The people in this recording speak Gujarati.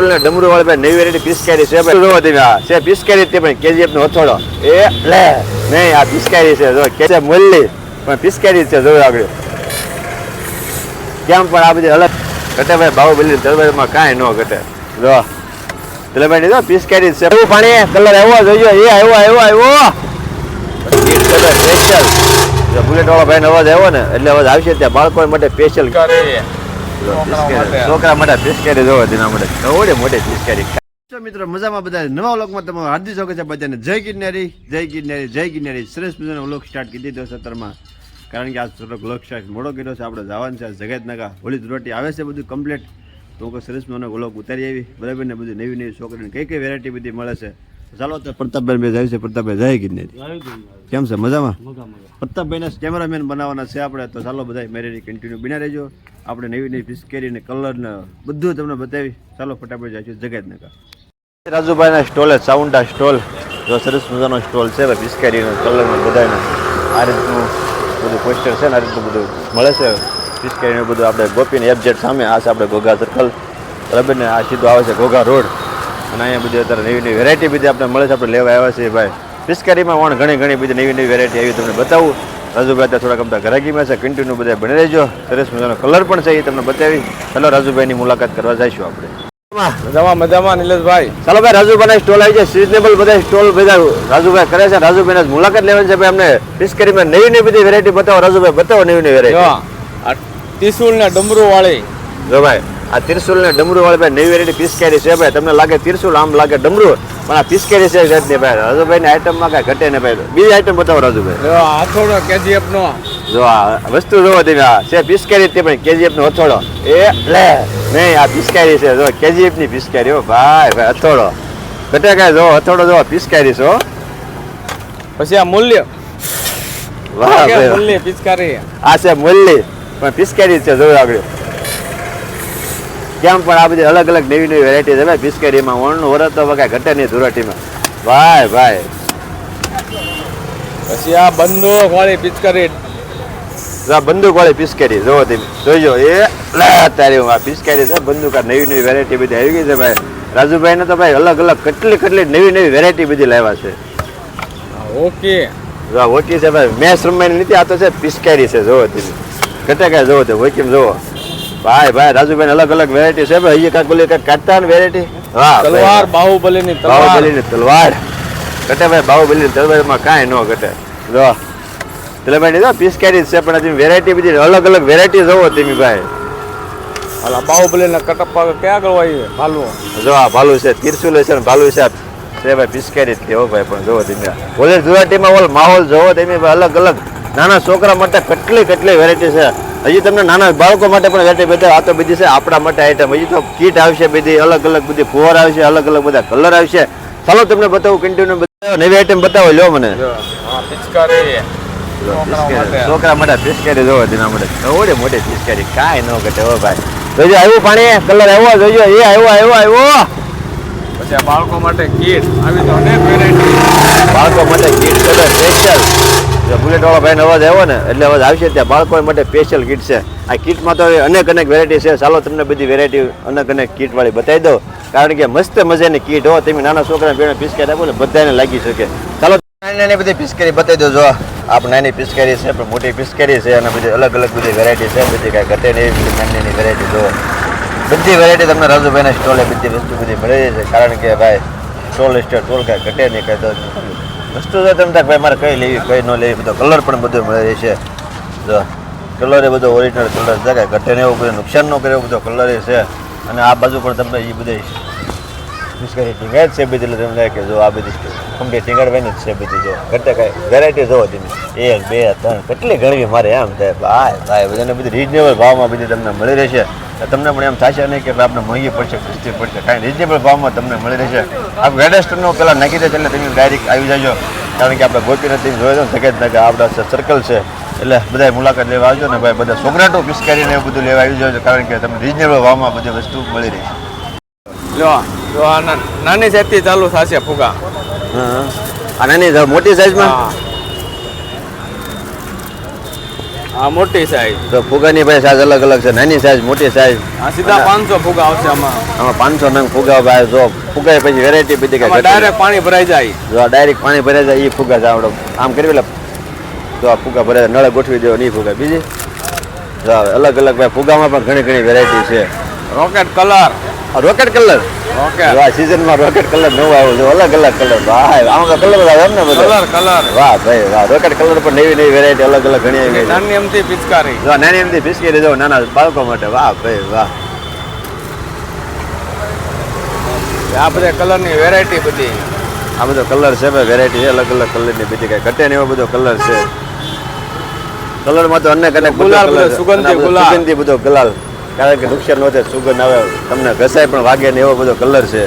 ડમरू વાળી ભાઈ નવી વેરાયટી પિસ્કારી છે ભાઈ જોવો તમે આ છે પિસ્કારી તે પણ કેજીએફ નો હથોડો એ લે નહીં આ પિસ્કારી છે જો કે છે મુલ્લી પણ પિસ્કારી છે જો આગળ કેમ પણ આ બધી અલગ ઘટે ભાઈ બાહુબલી દરબારમાં કાંઈ ન ઘટે જો દરબારી જો પિસ્કારી છે એવું પાણી કલર આવ્યો જોયો એ આવ્યો સ્પેશિયલ બુલેટ વાળો ભાઈ અવાજ આવ્યો ને એટલે અવાજ આવશે ત્યાં બાળકો માટે સ્પેશિયલ છોકરા માટે પિસ્કારી જોવો તેના માટે મોટી પિસ્કારી. મિત્રો મજામાં બધા નવા વ્લોગમાં તમારું હાર્દિક સ્વાગત છે બધાને. જય ગિરનારી સરસ મજાનો વ્લોગ સ્ટાર્ટ કરી દીધો સત્તરમાં કારણ કે આ થોડોક વ્લોગ સ્ટાર્ટ મોડો કર્યો છે. આપણે જવાનું છે જગતનગર હોળી રોટી આવે છે બધું કમ્પ્લીટ તો હું સરસ મજાનો વ્લોગ ઉતારી આવી બરાબર ને બધું નવી છોકરીને કઈ વેરાયટી બધી મળે છે. ચાલો તો પ્રતાપભાઈ બે જાય છે. પ્રતાપભાઈ જય ગિરનારી કેમ છે મજામાં? પ્રતાપભાઈના કેમેરામેન બનાવવાના છે આપણે તો ચાલો બધા મેરેજ કન્ટિન્યુ બિના રહેજો. આપણે નવી પિસ્કેરી ને કલર ને બધું તમને બતાવી. ચાલો ફટાફટ જઈશું જગતનગર. રાજુભાઈના સ્ટોલ સાઉન્ડા સ્ટોલ જો સરસ મજાનો સ્ટોલ છે પિસ્કેરીનો કલર ને બધાને આ રીતનું બધું પોસ્ટર છે ને આ રીતનું બધું મળે છે પિસ્કેરીનું બધું. આપણે ગોપીને એફજેડ સામે આ છે આપણે ઘોઘા સર્કલ બરાબર ને આ સીધું આવે છે ઘોઘા રોડ અને અહીંયા બધી અત્યારે નવી વેરાયટી બધી આપણે મળે છે. આપણે લેવા આવ્યા છીએ ભાઈ પિસ્કારીમાં પણ ઘણી બધી નવી વેરાયટી આવી તમને બતાવું. રાજુભાઈ ત્યાં થોડાક અમતા ઘરાકીમાં છે કન્ટિન્યુ બધા બની રહેજો. સરસ મજાનો કલર પણ છે એ તમને બતાવી. ચાલો રાજુભાઈની મુલાકાત કરવા જઈશું આપણે. મજામાં નિલેશભાઈ. ચાલો ભાઈ રાજુભાઈ સ્ટોલ આવી જાય સિઝનેબલ બધા સ્ટોલ બધા રાજુભાઈ કરે છે. રાજુભાઈ મુલાકાત લેવાની છે ભાઈ અમને પિસ્કારીમાં નવી બધી વેરાયટી બતાવો. રાજુભાઈ બતાવો નવી વેરાયટી. ત્રિશુલ ને ડમરૂ વાળી જો ભાઈ આ ત્રિશુલ ને ડમરૂ વાળી ભાઈ નવી વેરાયટી પિસ્કારી છે ભાઈ. તમને લાગે ત્રિશુલ આમ લાગે ડમરૂ પણ આ પિસ્કારી છે જાતની ભાઈ. રાજુભાઈ ની આઈટમમાં કઈ ઘટે ને ભાઈ. બીજી આઈટમ બતાવો રાજુભાઈ. હથોડો કેજીએફ નો જો આ વસ્તુ જોવો તમે આ છે પિસ્કારી તે પણ કેજીએફ નો હથોડો એ લે નહીં આ પિસ્કારી છે જો કેજીએફ ની પિસ્કારી હો ભાઈ હથોડો ઘટે કાંઈ જો હથોડો જો પિસ્કારી છો. પછી આ મૂલ્ય વાહ મૂલ્ય પિચકારી આ છે મુલ્લી પણ પિસ્કારી છે જો આગળ કેમ પણ આ બધી અલગ નવી વેરાયટી છે ભાઈ પિસ્કારીમાં. ઓણનું વરસ તો વગા ઘટે નહીં ધુરાટીમાં ભાઈ. પછી આ બંદૂક વાળી પિચકારી બંદૂક વાળી પિસ્કારી જોવો તમે જોઈજો એ અત્યારે આ પિસ્કારી છે બંદૂક. આ નવી વેરાયટી બધી આવી ગઈ છે ભાઈ. રાજુભાઈ ને તો ભાઈ અલગ કેટલી નવી વેરાયટી બધી લાવ્યા છે. ઓકે ઓકે છે ભાઈ. મેચ રમવાની નથી આ તો છે પિસ્કારી છે જોવો તમે ઘટે કાંઈ જોવો તો ઓકે જોવો ભાઈ રાજુભાઈ અલગ વેરાયટી છે ભાઈ. અહીંયા કાંઈક બોલી કાંઈક કાઢતા ને વેરાયટી હા તલવાર બાહુબલી ની તલવાર ઘટે ભાઈ. બાહુબલી ની તલવારમાં કાંઈ ન ઘટે જો તલવારની જો પિસ્કારી છે પણ હજી વેરાયટી બધી અલગ વેરાયટી જોવો તમે ભાઈ. બાહુબલી ના કટપ્પા ક્યાં આગળ હોય ભાલુ જો આ ભાલુ છે ત્રિશુલ છે ને ભાલુ છે ભાઈ પિસ્કારી જ કેવો ભાઈ. પણ જોવો તમે ઓલે ધુરાટીમાં ઓલ માહોલ જોવો તમે અલગ નાના છોકરા માટે કેટલી વેરાયટી છે. હજી તમને નાના બાળકો માટે પણ વેરાયટી બધા આ તો બધી છે આપણા માટે આઈટમ. હજી તો કીટ આવશે બધી અલગ બધી ફોર આવશે અલગ બધા કલર આવશે. ચાલો તમને બતાવું કન્ટિન્યુ બતાવો નવી આઈટમ બતાવો લ્યો મને. છોકરા માટે પિસ્કારી જોવો તેના માટે મોટી પિસ્કારી કાંઈ ન ઘટે હો ભાઈ. જોજો આવ્યું પાણી કલર આવ્યો જોજો એ આવ્યો. પછી બાળકો માટે કીટ આવી તો અનેક વેરાયટી. બાળકો માટે કીટ કલર સ્પેશિયલ બુલેટ વાળો ભાઈ અવાજ આવ્યો ને એટલે અવાજ આવશે ત્યાં બાળકો માટે સ્પેશિયલ કીટ છે. આ કીટમાં તો અનેક વેરાયટી છે. ચાલો તમને બધી વેરાયટી અનેક કીટ વાળી બતાવી દો કારણ કે મસ્ત મજાની કીટ હો. તમે નાના છોકરા પેલા પિસ્કારી આપો ને બધાને લાગી શકે. ચાલો નાની બધી પિસ્કારી બતાવી દો. જો આપણે નાની પિસ્કારી છે પણ મોટી પિસ્કારી છે અને બધી અલગ બધી વેરાયટી છે. બધી કાંઈ ઘટે નહીં બધી નાની વેરાયટી જો બધી વેરાયટી તમને રાજુભાઈના સ્ટોલે બધી વસ્તુ બધી મળી છે કારણ કે ભાઈ સ્ટોલ કાંઈ ઘટે નહીં કાંઈ વસ્તુ તો તમે ભાઈ મારે કઈ લેવી કઈ ન લેવી બધો કલર પણ બધો મળે છે. જો કલર એ બધો ઓરિજિનલ કલર છે કાંઈ ઘટે ને એવું બધું નુકસાન ન કરે એવું બધો કલર છે. અને આ બાજુ પણ તમને એ બધી પિસ્કારી ટીંગાડ છે બધી એટલે તમને કે જો આ બધી કમ્પ્લીટ ટીંગાડવાની જ છે બધી. જો ઘટે કાંઈ વેરાયટી જોવો તમે 1 2 3 કેટલી ગણવી મારે એમ થાય ભાઈ બધાને બધી રિઝનેબલ ભાવમાં બધી તમને મળી રહેશે. તમને પણ એમ થશે નહીં કે આપણે મોંઘી પડશે સસ્તી પડશે કાંઈ રિઝનેબલ ભાવમાં તમને મળી રહેશે. આ વેડેસ્ટરનો પેલા નાખી દે એટલે તમે ડાયરેક્ટ આવી જાજો કારણ કે આપણે ગોપીને તમે જોયો ને જગતનગર આપણા સર્કલ છે એટલે બધા મુલાકાત લેવા આવજો ને ભાઈ. બધા છોકરાટો પિસ્કારીને એવું બધું લેવા આવી જાજો કારણ કે તમને રિઝનેબલ ભાવમાં બધી વસ્તુ મળી રહી છે. જો આ નાની સાઈઝથી ચાલુ થશે ફુગા. આ નાની મોટી સાઈઝમાં આ મોટી સાઈઝ. તો ફુગાની ભાઈ સાઈઝ અલગ અલગ છે, નાની સાઈઝ, મોટી સાઈઝ. આ સીધા 500 ફુગા આવશે આમાં. આમાં 500 નંગ ફુગા ભાઈ. જો ફુગા પછી વેરાયટી બધી કઈ આમાં ડાયરેક્ટ પાણી ભરાઈ જાય. જો ડાયરેક્ટ પાણી ભરાઈ જાય એ ફુગા છે આવડો. આમ કરી એટલે જો આ ફુગા ભરાય નળે ગોઠવી દેવો નહીં ફુગા. બીજી જો અલગ અલગ ભાઈ ફુગામાં પણ ઘણી ઘણી વેરાયટી છે. Rocket colour. Rocket colour. Rocket વાહ, સીઝનમાં રોકેટ કલર નવો આવ્યો છે, અલગ અલગ કલર. ભાઈ આમાં તો કલર આવે એમ ને બધા. કલર. વાહ ભાઈ વાહ, રોકેટ કલર પણ નવી નવી વેરાયટી અલગ અલગ ઘણી આવી ગઈ છે. નાની એમથી પિચકારી. જો નાની એમથી બિસ્કીટ જો નાના બાળકો માટે. વાહ ભાઈ વાહ. આ બધા કલરની વેરાયટી બધી. આ બધો કલર છે ભાઈ, વેરાયટી છે અલગ અલગ કલરની બધી કઈ ઘટે ને એવો બધો કલર છે. કલરમાં તો અનેક અનેક બધો ગુલાલ, colour બધો છે. સુગંધી અને આ બધો ગુલાલ. સુગંધી બધો ગુલાલ. કારણ કે નુકસાન ન થાય, સુગંધ આવે, તમને ઘસાય પણ વાગે ને એવો બધો કલર છે.